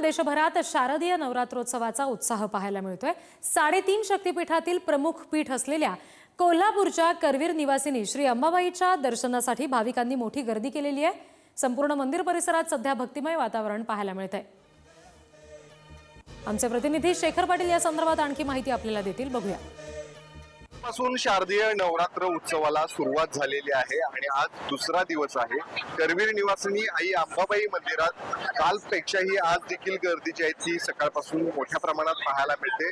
देशभरात शारदीय नवरात्रोत्सवाचा उत्साह पाहायला मिळतोय। 3.5 शक्तिपीठातील प्रमुख पीठ असलेल्या कोल्हापूरच्या करवीर निवासिनी श्री अंबाबाईच्या दर्शनासाठी भाविकांनी मोठी गर्दी केलेली आहे। संपूर्ण मंदिर परिसरात सध्या भक्तिमय वातावरण पाहायला मिळतंय। आमचे प्रतिनिधी शेखर पाटील या संदर्भात आणखी माहिती आपल्याला देतील, बघूया। पासून शारदीय नवरात्र उत्सवाला सुरुवात झालेली आहे आणि आज दुसरा दिवस आहे। करवीर निवासिनी आई अंबाबाई मंदिरात कालपेक्षाही आज देखील गर्दी जी आहे ती सकाळपासून मोठ्या प्रमाणात पाहायला मिळते।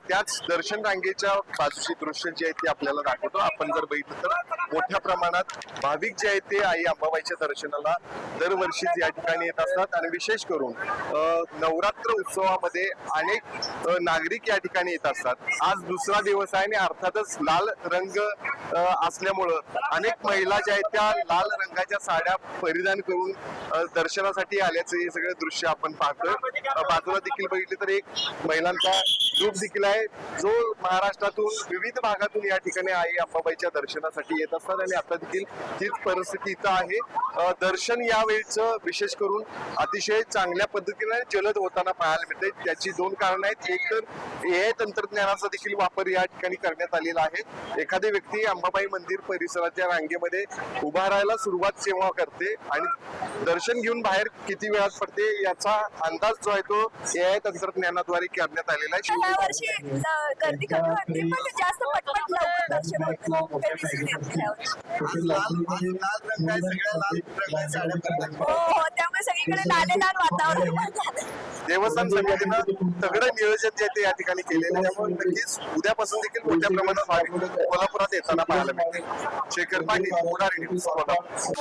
त्याच दर्शन रांगेच्या बाजूची दृश्य जी आहे ती आपल्याला दाखवतो। आपण जर बघितलं तर मोठ्या प्रमाणात भाविक जे आहेत ते आई अंबाबाईच्या दर्शनाला दरवर्षी या ठिकाणी येत असतात आणि विशेष करून नवरात्र उत्सवामध्ये अनेक नागरिक या ठिकाणी येत असतात। आज दुसरा दिवस आहे आणि अर्थातच लाल रंग असल्यामुळं अनेक महिला ज्या आहेत त्या लाल रंगाच्या साड्या परिधान करून दर्शनासाठी आल्याचं हे सगळं दृश्य आपण पाहतोय। बाजूला देखील बघितले तर एक महिलांचा ग्रुप देखील आहे जो महाराष्ट्रातून विविध भागातून या ठिकाणी आई अंबाबाईच्या दर्शनासाठी येत असतात आणि आता देखील तीच परिस्थिती इथं आहे। दर्शन यावेळीचं विशेष करून अतिशय चांगल्या पद्धतीने जलद होताना पाहायला मिळते। त्याची दोन कारणं आहेत। एक तर AI तंत्रज्ञानाचा देखील वापर या ठिकाणी करण्यात आलेला आहे। एखादी व्यक्ती अंबाबाई मंदिर परिसराच्या रांगेमध्ये उभा राहायला सुरुवात जेव्हा करते आणि दर्शन घेऊन बाहेर किती वेळात पडते याचा अंदाज जो आहे तो AI तंत्रज्ञानाद्वारे करण्यात आलेला आहे। यावर्षी गर्दी कमी होती पण जास्त पटपट लवकर दर्शन होतं। हो, त्यामुळे सगळीकडे लाल वातावरण। देवस्थान समितीनं तगडं नियोजन जे ते या ठिकाणी केलेलं आहे, त्यामुळे नक्कीच उद्यापासून देखील मोठ्या प्रमाणात भाविक कोल्हापुरात येताना पाहायला मिळते। शेखर पाटील, पुढारी न्यूज, कोल्हापूर।